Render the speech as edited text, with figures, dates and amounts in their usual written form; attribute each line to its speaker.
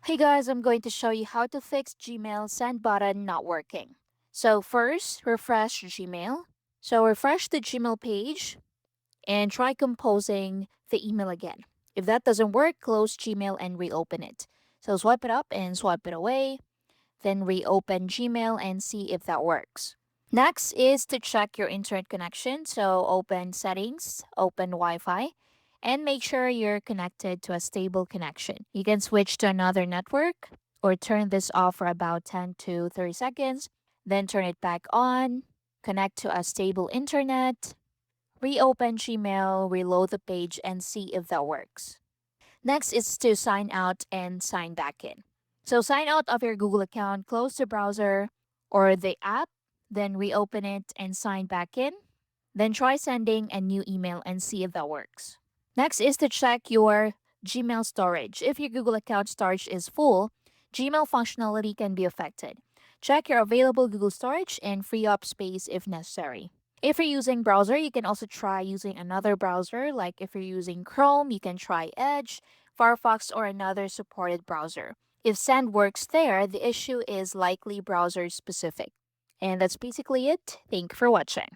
Speaker 1: Hey guys, I'm going to show you how to fix Gmail send button not working. So first, refresh Gmail. So refresh the Gmail page and try composing the email again. If that doesn't work, close Gmail and reopen it. So swipe it up and swipe it away, then reopen Gmail and see if that works. Next is to check your internet connection. So open settings, open Wi-Fi, and make sure you're connected to a stable connection. You can switch to another network or turn this off for about 10 to 30 seconds, then turn it back on, connect to a stable internet, reopen Gmail, reload the page, and see if that works. Next is to sign out and sign back in. So sign out of your Google account, close the browser or the app, then reopen it and sign back in. Then try sending a new email and see if that works. Next is to check your Gmail storage. If your Google account storage is full, Gmail functionality can be affected. Check your available Google storage and free up space if necessary. If you're using browser, you can also try using another browser. Like if you're using Chrome, you can try Edge, Firefox, or another supported browser. If Send works there, the issue is likely browser specific. And that's basically it. Thank you for watching.